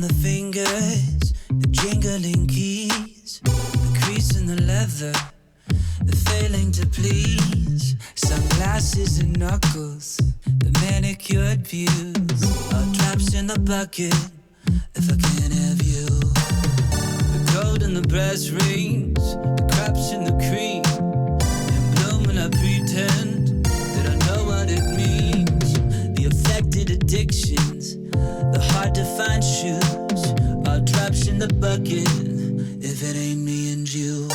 on the fingers, the jingling keys, the crease in the leather, the failing to please, sunglasses and knuckles, the manicured views, all drops in the bucket if I can't have you. The gold in the brass rings, the crabs in the cream, in bloom and I pretend that I know what it means. The affected addictions, the hard to find shoes, all drops in the bucket if it ain't me and you.